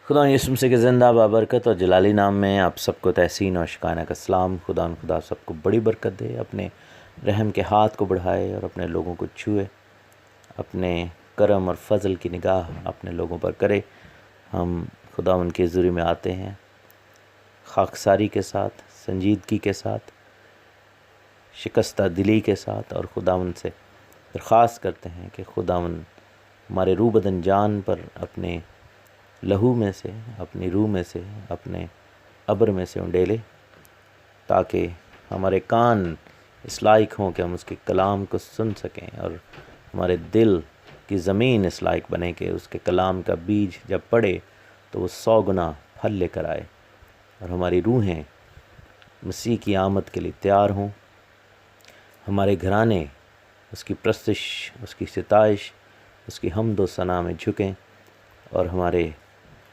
خدا یسوع مسیح کے زندہ بابرکت اور جلالی نام میں آپ سب کو تحسین اور شکانہ کا سلام۔ خدا سب کو بڑی برکت دے، اپنے رحم کے ہاتھ کو بڑھائے اور اپنے لوگوں کو چھوئے، اپنے کرم اور فضل کی نگاہ اپنے لوگوں پر کرے۔ ہم خدا ان کے حضوری میں آتے ہیں خاکساری کے ساتھ، سنجیدگی کے ساتھ، شکستہ دلی کے ساتھ، اور خدا ان سے درخواست کرتے ہیں کہ خدا ہمارے روح بدن جان پر اپنے لہو میں سے، اپنی روح میں سے، اپنے ابر میں سے انڈیلے، تاکہ ہمارے کان اس لائق ہوں کہ ہم اس کے کلام کو سن سکیں، اور ہمارے دل کی زمین اس لائق بنے کہ اس کے کلام کا بیج جب پڑے تو وہ 100 گنا پھل لے کر آئے، اور ہماری روحیں مسیح کی آمد کے لیے تیار ہوں، ہمارے گھرانے اس کی پرستش، اس کی ستائش، اس کی حمد و ثنا میں جھکیں، اور ہمارے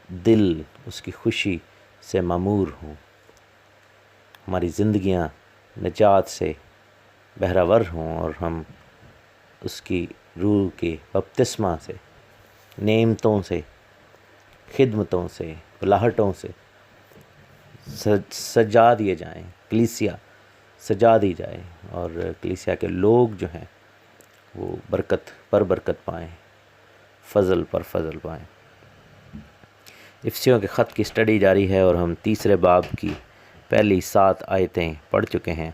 دل اس کی خوشی سے معمور ہوں، ہماری زندگیاں نجات سے بہرور ہوں، اور ہم اس کی روح کے بپتسمہ سے، نعمتوں سے، خدمتوں سے، بلاہٹوں سے سجا دیے جائیں، کلیسیا سجا دی جائے، اور کلیسیا کے لوگ جو ہیں وہ برکت پر برکت پائیں، فضل پر فضل پائیں۔ افسیوں کے خط کی سٹڈی جاری ہے، اور ہم تیسرے باب کی پہلی 7 آیتیں پڑھ چکے ہیں۔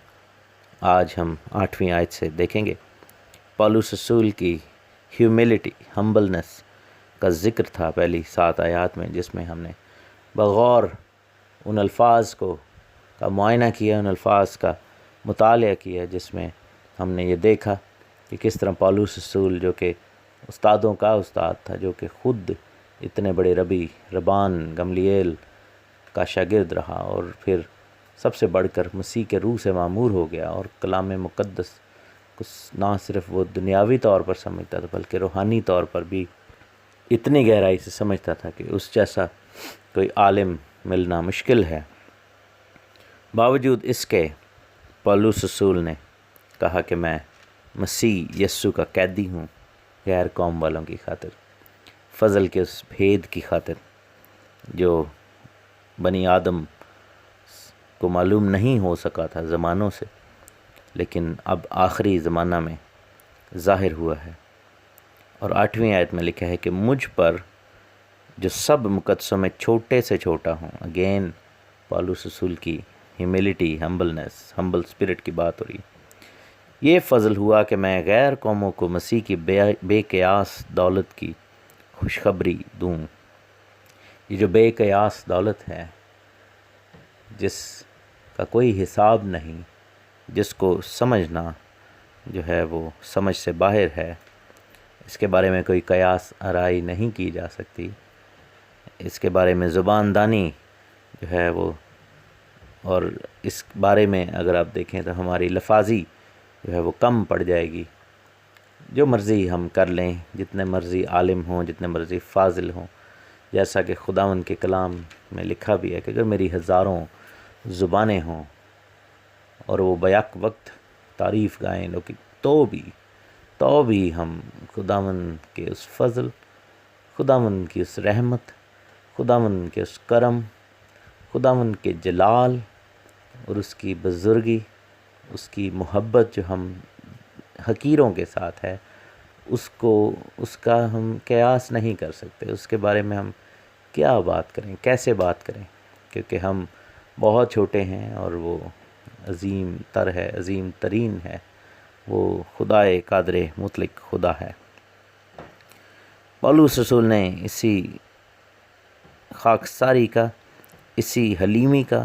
آج ہم 8ویں آیت سے دیکھیں گے۔ پالوس رسول کی ہیوملٹی، ہمبلنس کا ذکر تھا پہلی 7 آیات میں، جس میں ہم نے بغور ان الفاظ کا معائنہ کیا، ان الفاظ کا مطالعہ کیا، جس میں ہم نے یہ دیکھا کہ کس طرح پالوس رسول، جو کہ استادوں کا استاد تھا، جو کہ خود اتنے بڑے ربی ربان گملیل کا شاگرد رہا، اور پھر سب سے بڑھ کر مسیح کے روح سے معمور ہو گیا، اور کلام مقدس کو نہ صرف وہ دنیاوی طور پر سمجھتا تھا بلکہ روحانی طور پر بھی اتنی گہرائی سے سمجھتا تھا کہ اس جیسا کوئی عالم ملنا مشکل ہے۔ باوجود اس کے پالوس رسول نے کہا کہ میں مسیح یسوع کا قیدی ہوں، غیر قوم والوں کی خاطر، فضل کے اس بھید کی خاطر جو بنی آدم کو معلوم نہیں ہو سکا تھا زمانوں سے، لیکن اب آخری زمانہ میں ظاہر ہوا ہے۔ اور 8ویں آیت میں لکھا ہے کہ مجھ پر جو سب مقدسوں میں چھوٹے سے چھوٹا ہوں۔ اگین پالوس رسول کی ہیوملٹی، ہمبل اسپرٹ کی بات ہو رہی۔ یہ فضل ہوا کہ میں غیر قوموں کو مسیح کی بے قیاس دولت کی خوشخبری دوں۔ یہ جو بے قیاس دولت ہے، جس کا کوئی حساب نہیں، جس کو سمجھنا جو ہے وہ سمجھ سے باہر ہے، اس کے بارے میں کوئی قیاس آرائی نہیں کی جا سکتی، اس کے بارے میں زبان دانی جو ہے وہ، اور اس بارے میں اگر آپ دیکھیں تو ہماری لفاظی جو ہے وہ کم پڑ جائے گی۔ جو مرضی ہم کر لیں، جتنے مرضی عالم ہوں، جتنے مرضی فاضل ہوں، جیسا کہ خداوند کے کلام میں لکھا بھی ہے کہ اگر میری ہزاروں زبانیں ہوں اور وہ بیک وقت تعریف گائیں لوگ، تو بھی ہم خداوند کے اس فضل، خداوند کی اس رحمت، خداوند کے اس کرم، خداوند کے جلال اور اس کی بزرگی، اس کی محبت جو ہم حقیروں کے ساتھ ہے، اس کا ہم قیاس نہیں کر سکتے۔ اس کے بارے میں ہم کیا بات کریں، کیسے بات کریں، کیونکہ ہم بہت چھوٹے ہیں، اور وہ عظیم تر ہے، عظیم ترین ہے، وہ خدائے قادر مطلق خدا ہے۔ پالوس رسول نے اسی خاکساری کا، اسی حلیمی کا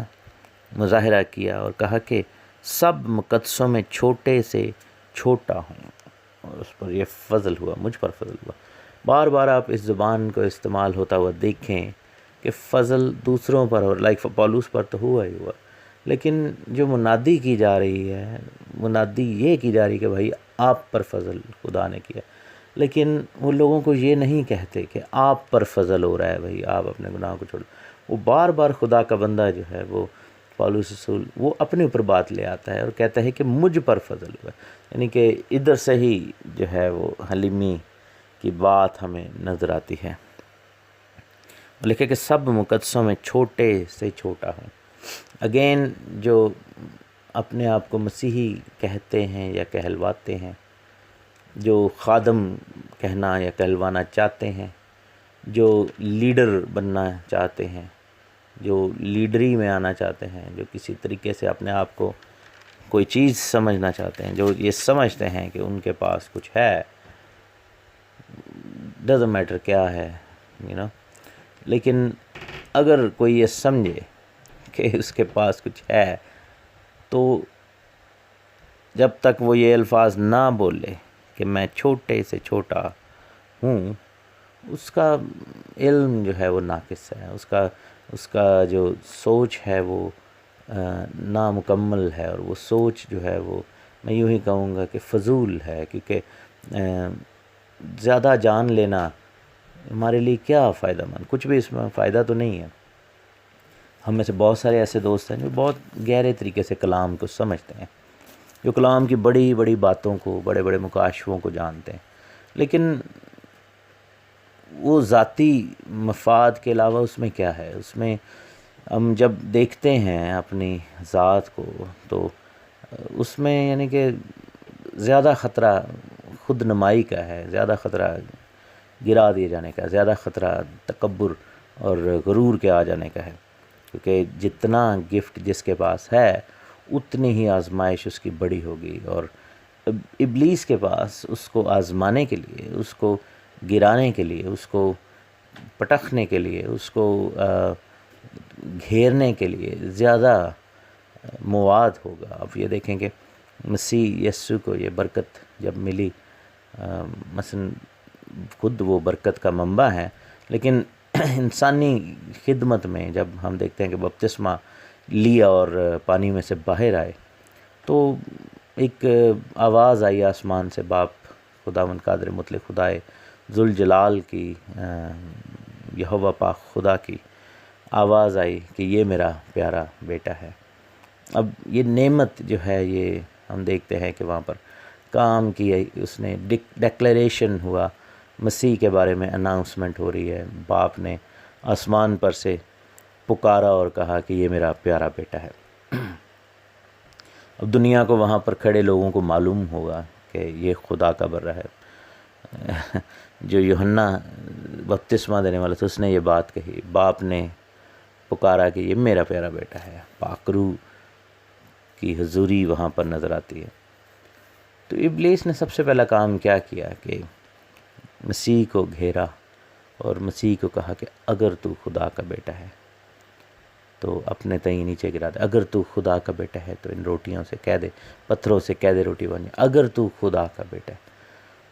مظاہرہ کیا، اور کہا کہ سب مقدسوں میں چھوٹے سے چھوٹا ہوں، اور اس پر یہ فضل ہوا، مجھ پر فضل ہوا۔ بار بار آپ اس زبان کو استعمال ہوتا ہوا دیکھیں کہ فضل دوسروں پر ہو، لائک پالوس پر تو ہوا ہی ہوا، لیکن جو منادی کی جا رہی ہے، منادی یہ کی جا رہی کہ بھائی آپ پر فضل خدا نے کیا، لیکن وہ لوگوں کو یہ نہیں کہتے کہ آپ پر فضل ہو رہا ہے، بھائی آپ اپنے گناہ کو چھوڑو۔ وہ بار بار خدا کا بندہ جو ہے وہ پالوس رسول وہ اپنے اوپر بات لے آتا ہے اور کہتا ہے کہ مجھ پر فضل ہوا، یعنی کہ ادھر سے ہی جو ہے وہ حلیمی کی بات ہمیں نظر آتی ہے۔ لکھے کہ سب مقدسوں میں چھوٹے سے چھوٹا ہوں. اگین جو اپنے آپ کو مسیحی کہتے ہیں یا کہلواتے ہیں، جو خادم کہنا یا کہلوانا چاہتے ہیں، جو لیڈر بننا چاہتے ہیں، جو لیڈری میں آنا چاہتے ہیں، جو کسی طریقے سے اپنے آپ کو کوئی چیز سمجھنا چاہتے ہیں، جو یہ سمجھتے ہیں کہ ان کے پاس کچھ ہے، ڈزنٹ میٹر کیا ہے لیکن اگر کوئی یہ سمجھے کہ اس کے پاس کچھ ہے، تو جب تک وہ یہ الفاظ نہ بولے کہ میں چھوٹے سے چھوٹا ہوں، اس کا علم جو ہے وہ ناقص ہے، اس کا جو سوچ ہے وہ نامکمل ہے، اور وہ سوچ جو ہے وہ میں یوں ہی کہوں گا کہ فضول ہے، کیونکہ زیادہ جان لینا ہمارے لیے کیا فائدہ مند، کچھ بھی اس میں فائدہ تو نہیں ہے. ہم میں سے بہت سارے ایسے دوست ہیں جو بہت گہرے طریقے سے کلام کو سمجھتے ہیں، جو کلام کی بڑی بڑی باتوں کو، بڑے بڑے مکاشفوں کو جانتے ہیں، لیکن وہ ذاتی مفاد کے علاوہ اس میں کیا ہے؟ اس میں ہم جب دیکھتے ہیں اپنی ذات کو، تو اس میں یعنی کہ زیادہ خطرہ خود نمائی کا ہے، زیادہ خطرہ گرا دیے جانے کا، زیادہ خطرہ تکبر اور غرور کے آ جانے کا ہے، کیونکہ جتنا گفٹ جس کے پاس ہے اتنی ہی آزمائش اس کی بڑی ہوگی، اور ابلیس کے پاس اس کو آزمانے کے لیے، اس کو گرانے کے لیے، اس کو پٹخنے کے لیے، اس کو گھیرنے کے لیے زیادہ مواد ہوگا. اب یہ دیکھیں کہ مسیح یسوع کو یہ برکت جب ملی، مثلا خود وہ برکت کا منبع ہے، لیکن انسانی خدمت میں جب ہم دیکھتے ہیں کہ بپتسمہ لیا اور پانی میں سے باہر آئے، تو ایک آواز آئی آسمان سے، باپ خداوند قادر مطلق خدائے ذوالجلال کی، یہوہ پاک خدا کی آواز آئی کہ یہ میرا پیارا بیٹا ہے. اب یہ نعمت جو ہے، یہ ہم دیکھتے ہیں کہ وہاں پر کام کی، اس نے ڈیکلیریشن ہوا، مسیح کے بارے میں اناؤنسمنٹ ہو رہی ہے، باپ نے آسمان پر سے پکارا اور کہا کہ یہ میرا پیارا بیٹا ہے. اب دنیا کو، وہاں پر کھڑے لوگوں کو معلوم ہوگا کہ یہ خدا کا بر ہے. جو یوحنا بپتسمہ دینے والا تھا، اس نے یہ بات کہی، باپ نے پکارا کہ یہ میرا پیارا بیٹا ہے، پاک روح کی حضوری وہاں پر نظر آتی ہے. تو ابلیس نے سب سے پہلا کام کیا کیا کہ مسیح کو گھیرا اور مسیح کو کہا کہ اگر تو خدا کا بیٹا ہے تو اپنے تئیں نیچے گرا دے، اگر تو خدا کا بیٹا ہے تو ان روٹیوں سے کہہ دے، پتھروں سے کہہ دے روٹی بن جائے، اگر تو خدا کا بیٹا ہے.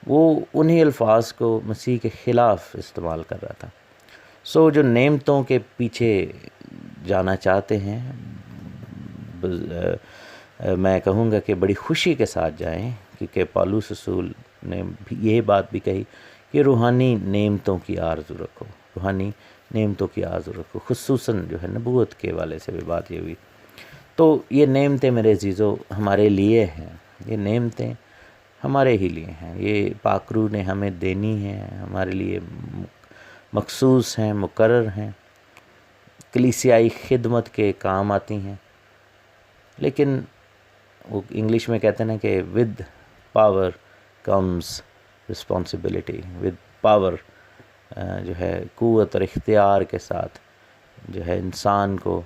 وہ انہی الفاظ کو مسیح کے خلاف استعمال کر رہا تھا. جو نعمتوں کے پیچھے جانا چاہتے ہیں، میں کہوں گا کہ بڑی خوشی کے ساتھ جائیں، کیونکہ پالوس رسول نے یہ بات بھی کہی کہ روحانی نعمتوں کی آرزو رکھو، روحانی نعمتوں کی آرزو رکھو، خصوصاً جو ہے نبوت کے والے سے بھی بات یہ ہوئی. تو یہ نعمتیں میرے عزیزو ہمارے لیے ہیں، یہ نعمتیں ہمارے ہی لیے ہیں، یہ پاک روح نے ہمیں دینی ہیں، ہمارے لیے مخصوص ہیں، مقرر ہیں، کلیسیائی خدمت کے کام آتی ہیں. لیکن وہ انگلش میں کہتے ہیں نا کہ with power comes responsibility, with power جو ہے قوت اور اختیار کے ساتھ جو ہے انسان کو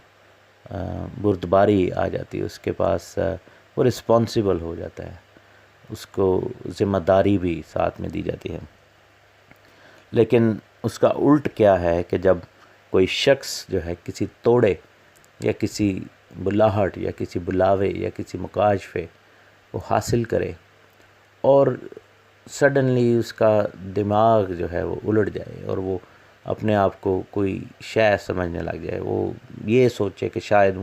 بردباری آ جاتی ہے، اس کے پاس وہ رسپانسبل ہو جاتا ہے، اس کو ذمہ داری بھی ساتھ میں دی جاتی ہے. لیکن اس کا الٹ کیا ہے کہ جب کوئی شخص جو ہے کسی توڑے یا کسی بلاہٹ یا کسی بلاوے یا کسی مکاشفے کو حاصل کرے اور سڈنلی اس کا دماغ جو ہے وہ الٹ جائے اور وہ اپنے آپ کو کوئی شے سمجھنے لگ جائے، وہ یہ سوچے کہ شاید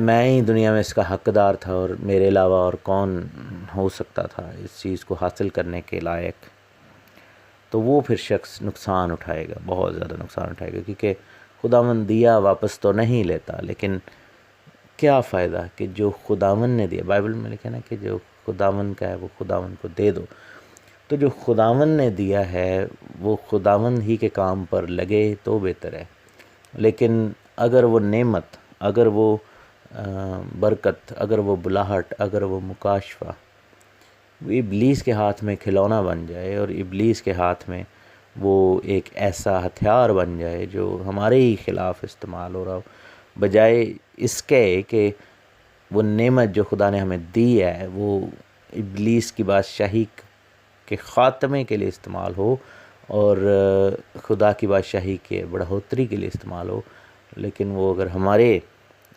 میں ہی دنیا میں اس کا حقدار تھا اور میرے علاوہ اور کون ہو سکتا تھا اس چیز کو حاصل کرنے کے لائق، تو وہ پھر شخص نقصان اٹھائے گا، بہت زیادہ نقصان اٹھائے گا، کیونکہ خداوند دیا واپس تو نہیں لیتا، لیکن کیا فائدہ کہ جو خداوند نے دیا، بائبل میں لکھا نا کہ جو خداوند کا ہے وہ خداوند کو دے دو. تو جو خداوند نے دیا ہے وہ خداوند ہی کے کام پر لگے تو بہتر ہے. لیکن اگر وہ نعمت، اگر وہ برکت، اگر وہ بلاہٹ، اگر وہ مکاشفہ وہ ابلیس کے ہاتھ میں کھلونا بن جائے، اور ابلیس کے ہاتھ میں وہ ایک ایسا ہتھیار بن جائے جو ہمارے ہی خلاف استعمال ہو رہا ہو، بجائے اس کے کہ وہ نعمت جو خدا نے ہمیں دی ہے وہ ابلیس کی بادشاہی کے خاتمے کے لیے استعمال ہو اور خدا کی بادشاہی کے بڑھوتری کے لیے استعمال ہو، لیکن وہ اگر ہمارے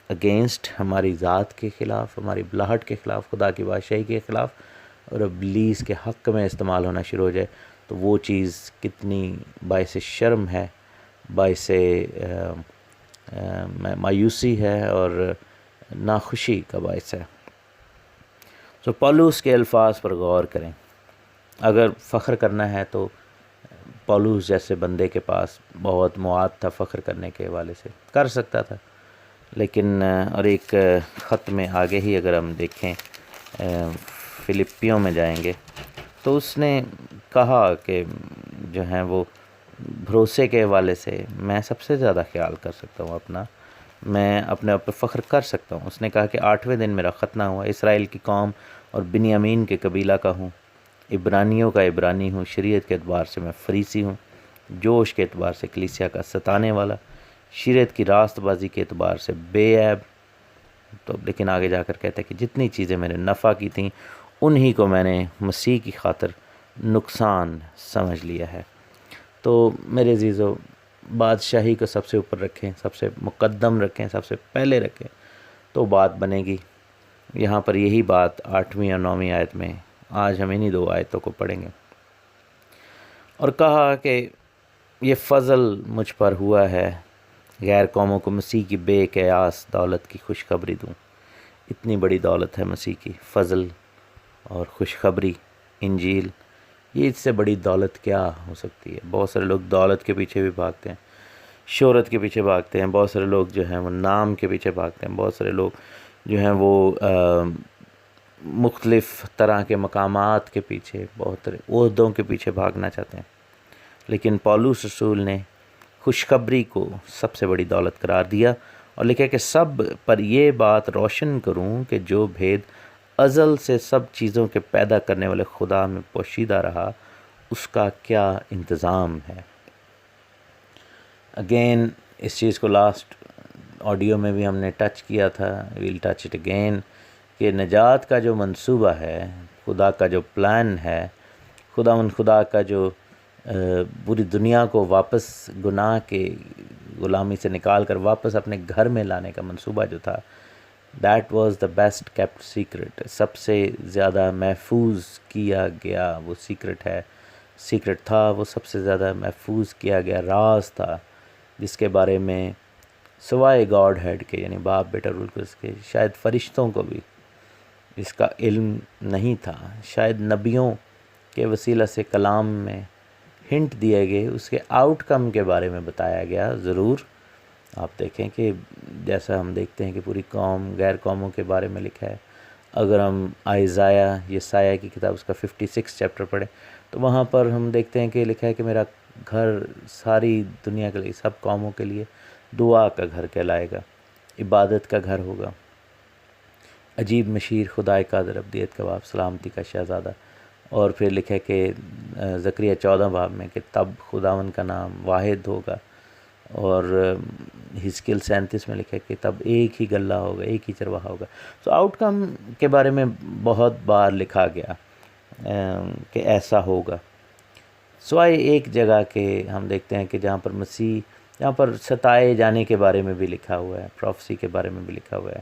اگینسٹ، ہماری ذات کے خلاف، ہماری بلاہٹ کے خلاف، خدا کی بادشاہی کے خلاف اور ابلیس کے حق میں استعمال ہونا شروع ہو جائے تو وہ چیز کتنی باعث شرم ہے، باعث مایوسی ہے اور ناخوشی کا باعث ہے. تو پولس کے الفاظ پر غور کریں. اگر فخر کرنا ہے تو پولس جیسے بندے کے پاس بہت مواد تھا فخر کرنے کے حوالے سے، کر سکتا تھا، لیکن اور ایک خط میں آگے ہی اگر ہم دیکھیں فلپیوں میں جائیں گے تو اس نے کہا کہ جو ہیں وہ بھروسے کے حوالے سے میں سب سے زیادہ خیال کر سکتا ہوں اپنا، میں اپنے آپ پہ فخر کر سکتا ہوں. اس نے کہا کہ 8ویں دن میرا ختنہ ہوا، اسرائیل کی قوم اور بنیامین کے قبیلہ کا ہوں، عبرانیوں کا عبرانی ہوں، شریعت کے اعتبار سے میں فریسی ہوں، جوش کے اعتبار سے کلیسیا کا ستانے والا، شریعت کی راست بازی کے اعتبار سے بے عیب. تو لیکن آگے جا کر کہتے ہیں کہ جتنی چیزیں میرے نفع کی تھیں انہی کو میں نے مسیح کی خاطر نقصان سمجھ لیا ہے. تو میرے عزیزو، بادشاہی کو سب سے اوپر رکھیں، سب سے مقدم رکھیں، سب سے پہلے رکھیں تو بات بنے گی. یہاں پر یہی بات 8ویں اور 9ویں آیت میں آج ہم انہی 2 آیتوں کو پڑھیں گے. اور کہا کہ یہ فضل مجھ پر ہوا ہے، غیر قوموں کو مسیح کی بے قیاس دولت کی خوشخبری دوں. اتنی بڑی دولت ہے مسیح کی، فضل اور خوشخبری، انجیل. یہ اس سے بڑی دولت کیا ہو سکتی ہے؟ بہت سارے لوگ دولت کے پیچھے بھی بھاگتے ہیں، شہرت کے پیچھے بھاگتے ہیں، بہت سارے لوگ جو ہیں وہ نام کے پیچھے بھاگتے ہیں، بہت سارے لوگ جو ہیں وہ مختلف طرح کے مقامات کے پیچھے، بہت سارے عہدوں کے پیچھے بھاگنا چاہتے ہیں. لیکن پولس رسول نے خوشخبری کو سب سے بڑی دولت قرار دیا اور لکھا کہ سب پر یہ بات روشن کروں کہ جو بھید ازل سے سب چیزوں کے پیدا کرنے والے خدا میں پوشیدہ رہا اس کا کیا انتظام ہے. اگین اس چیز کو لاسٹ آڈیو میں بھی ہم نے ٹچ کیا تھا، ویل ٹچ اٹ اگین، کہ نجات کا جو منصوبہ ہے، خدا کا جو پلان ہے، خدا کا جو پوری دنیا کو واپس گناہ کے غلامی سے نکال کر واپس اپنے گھر میں لانے کا منصوبہ جو تھا، that was the best kept secret. سب سے زیادہ محفوظ کیا گیا وہ سیکرٹ تھا، وہ سب سے زیادہ محفوظ کیا گیا راز تھا، جس کے بارے میں سوائے گاڈ ہیڈ کے، یعنی باپ بیٹا روح القدس کے، شاید فرشتوں کو بھی اس کا علم نہیں تھا. شاید نبیوں کے وسیلہ سے کلام میں ہنٹ دیے گئے، اس کے آؤٹ کم کے بارے میں بتایا گیا. ضرور آپ دیکھیں کہ جیسا ہم دیکھتے ہیں کہ پوری قوم، غیر قوموں کے بارے میں لکھا ہے. اگر ہم یسایہ کی کتاب اس کا 56 چیپٹر پڑھیں تو وہاں پر ہم دیکھتے ہیں کہ لکھا ہے کہ میرا گھر ساری دنیا کے لیے، سب قوموں کے لیے دعا کا گھر کہلائے گا، عبادت کا گھر ہوگا. عجیب مشیر، خدائے قادر، ابدیت کا باپ، سلامتی کا شہزادہ. اور پھر لکھا ہے کہ زکریا 14 باب میں کہ تب خداوند کا نام واحد ہوگا. اور حزقیل 37 میں لکھا ہے کہ تب ایک ہی گلہ ہوگا، ایک ہی چرواہا ہوگا. تو آؤٹ کم کے بارے میں بہت بار لکھا گیا کہ ایسا ہوگا. سوائے ایک جگہ کے ہم دیکھتے ہیں کہ جہاں پر مسیح، جہاں پر ستائے جانے کے بارے میں بھی لکھا ہوا ہے، پروفیسی کے بارے میں بھی لکھا ہوا ہے.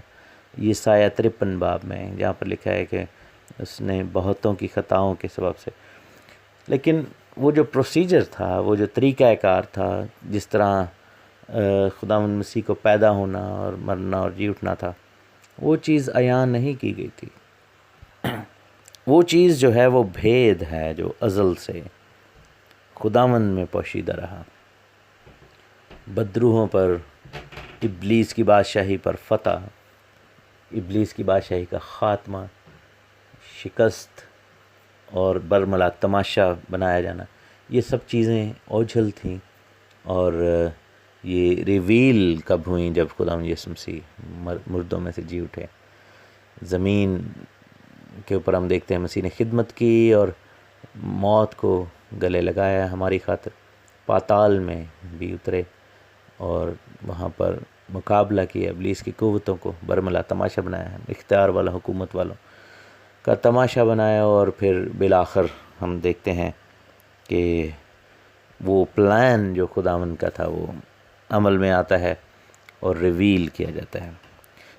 یسایہ 53 باب میں جہاں پر لکھا ہے کہ اس نے بہتوں کی خطاؤں کے سبب سے. لیکن وہ جو پروسیجر تھا، وہ جو طریقہ کار تھا، جس طرح خداوند مسیح کو پیدا ہونا اور مرنا اور جی اٹھنا تھا، وہ چیز عیاں نہیں کی گئی تھی. وہ چیز جو ہے وہ بھید ہے جو ازل سے خداوند میں پوشیدہ رہا. بدروحوں پر ابلیس کی بادشاہی پر فتح، ابلیس کی بادشاہی کا خاتمہ، شکست اور برملا تماشا بنایا جانا، یہ سب چیزیں اوجھل تھیں، اور یہ ریویل کب ہوئیں؟ جب خدا یسوع مسیح مردوں میں سے جی اٹھے۔ زمین کے اوپر ہم دیکھتے ہیں مسیح نے خدمت کی اور موت کو گلے لگایا ہماری خاطر، پاتال میں بھی اترے اور وہاں پر مقابلہ کیا ابلیس کی قوتوں کو، برملا تماشا بنایا، اختیار والا حکومت والوں کا تماشا بنایا، اور پھر بالآخر ہم دیکھتے ہیں کہ وہ پلان جو خداوند کا تھا وہ عمل میں آتا ہے اور ریویل کیا جاتا ہے۔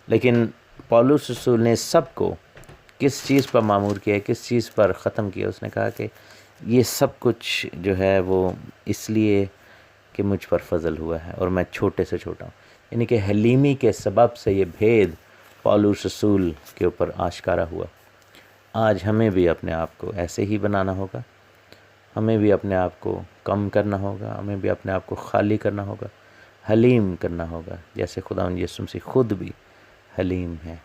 لیکن پولس رسول نے سب کو کس چیز پر معمور کیا، کس چیز پر ختم کیا؟ اس نے کہا کہ یہ سب کچھ جو ہے وہ اس لیے کہ مجھ پر فضل ہوا ہے اور میں چھوٹے سے چھوٹا ہوں، یعنی کہ حلیمی کے سبب سے یہ بھید پولس رسول کے اوپر آشکارا ہوا۔ آج ہمیں بھی اپنے آپ کو ایسے ہی بنانا ہوگا، ہمیں بھی اپنے آپ کو کم کرنا ہوگا، ہمیں بھی اپنے آپ کو خالی کرنا ہوگا، حلیم کرنا ہوگا، جیسے خداوند یسوع مسیح خود بھی حلیم ہے۔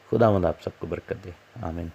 خداوند آپ سب کو برکت دے، آمین۔